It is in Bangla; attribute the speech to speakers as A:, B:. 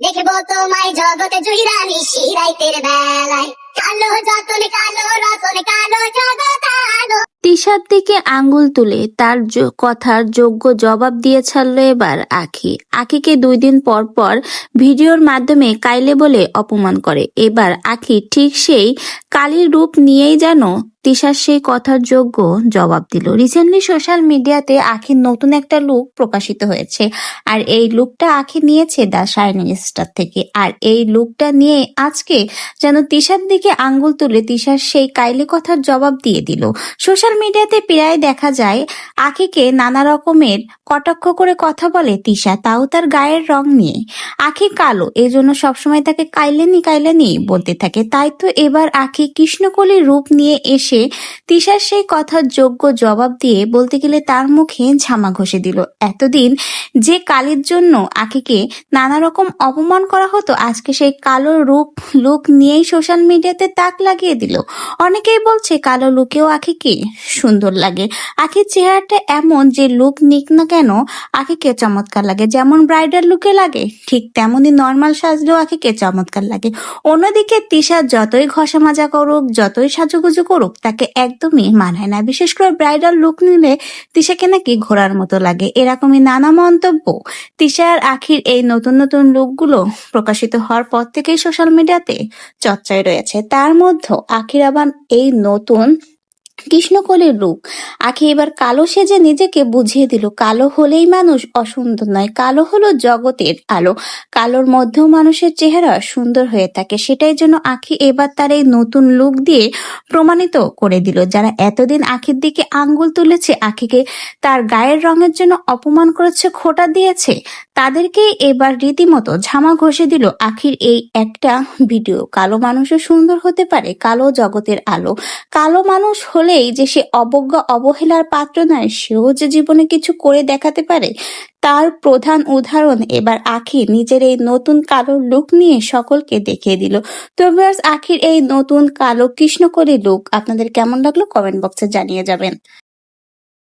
A: দেখবো তোমায় জগতে জুইরা নিশি রাইতের বেলায়, কালো যতনে কালো রতনে কালো জগৎ আলো।
B: তিশার দিকে আঙ্গুল তুলে তার কথার যোগ্য জবাব দিয়ে ছাড়ল এবার আখি। আখিকে 2 দিন পর পর ভিডিওর মাধ্যমে কাইলে বলে অপমান করে। এবার আখি ঠিক সেই কালির রূপ নিয়েই যেন তিশার সেই কথার যোগ্য জবাব দিল। রিসেন্টলি সোশ্যাল মিডিয়াতে আখির নতুন একটা লুক প্রকাশিত হয়েছে, আর এই লুকটা আখি নিয়েছে দ্য শাইনিং স্টার থেকে। আর এই লুকটা নিয়ে আজকে যেন তিশার দিকে আঙ্গুল তুলে তিশার সেই কাইলি কথার জবাব দিয়ে দিল। সোশ্যাল মিডিয়াতে প্রায় দেখা যায় আখিকে নানা রকমের কটাক্ষ করে কথা বলে তিশা, তাও তার গায়ের রং নিয়ে। আখি কালো, এজন্য সবসময় তাকে কাইলেনি বলতে থাকে। তাই তো এবার আখি কৃষ্ণকলির রূপ নিয়ে এসে তিশার সেই কথার যোগ্য জবাব দিয়ে বলতে গেলে তার মুখে ঝামা ঘষে দিল। এতদিন যে কালির জন্য আখিকে নানা রকম অপমান করা হতো, আজকে সেই কালো লুক নিয়েই সোশ্যাল মিডিয়াতে তাক লাগিয়ে দিল। অনেকেই বলছে কালো লুকেও আখিকে সুন্দর লাগে। আখির চেহারাটা এমন যে লুক নিক না কেন আখিকে চমৎকার লাগে। যেমন ব্রাইডাল লুকে লাগে, ঠিক তেমনি নর্মাল সাজলেও আখিকে চমৎকার লাগে। অন্যদিকে তিশা যতই ঘষা মাজা করুক, যতই সাজুগুজু করুক, তাকে একদমই মানায় না। বিশেষ করে ব্রাইডাল লুক নিলে তিশাকে নাকি ঘোড়ার মতো লাগে। এরকমই নানা মন্তব্য তিশার আখির এই নতুন নতুন লুকগুলো প্রকাশিত হওয়ার পর থেকেই সোশ্যাল মিডিয়াতে চর্চায় রয়েছে। তার মধ্যে আখির আবার এই নতুন কৃষ্ণকলির রূপ। আখি এবার কালো সেজে নিজেকে বুঝিয়ে দিল, কালো হলেই মানুষ অসুন্দর নয়, কালো হলো জগতের আলো। কালোর মধ্যেও মানুষের চেহারা সুন্দর হয়ে থাকে। সেটাই জন্য আখি এবার তার এই নতুন লুক দিয়ে প্রমাণিত করে দিল। যারা এতদিন আখির দিকে আঙ্গুল তুলেছে, আখিকে তার গায়ের রঙের জন্য অপমান করেছে, খোঁটা দিয়েছে, তাদেরকে এবার রীতিমতো ঝামা ঘষে দিল আখির এই একটা ভিডিও। কালো মানুষও সুন্দর হতে পারে, কালো জগতের আলো। কালো মানুষ হলেই যে সে অবজ্ঞা অবহেলার পাত্র নয়, সেও যে জীবনে কিছু করে দেখাতে পারে, তার প্রধান উদাহরণ এবার আখি নিজের এই নতুন কালো লুক নিয়ে সকলকে দেখিয়ে দিল। তো ভিউয়ার্স, আখির এই নতুন কালো কৃষ্ণকলি লুক আপনাদের কেমন লাগলো কমেন্ট বক্সে জানিয়ে যাবেন।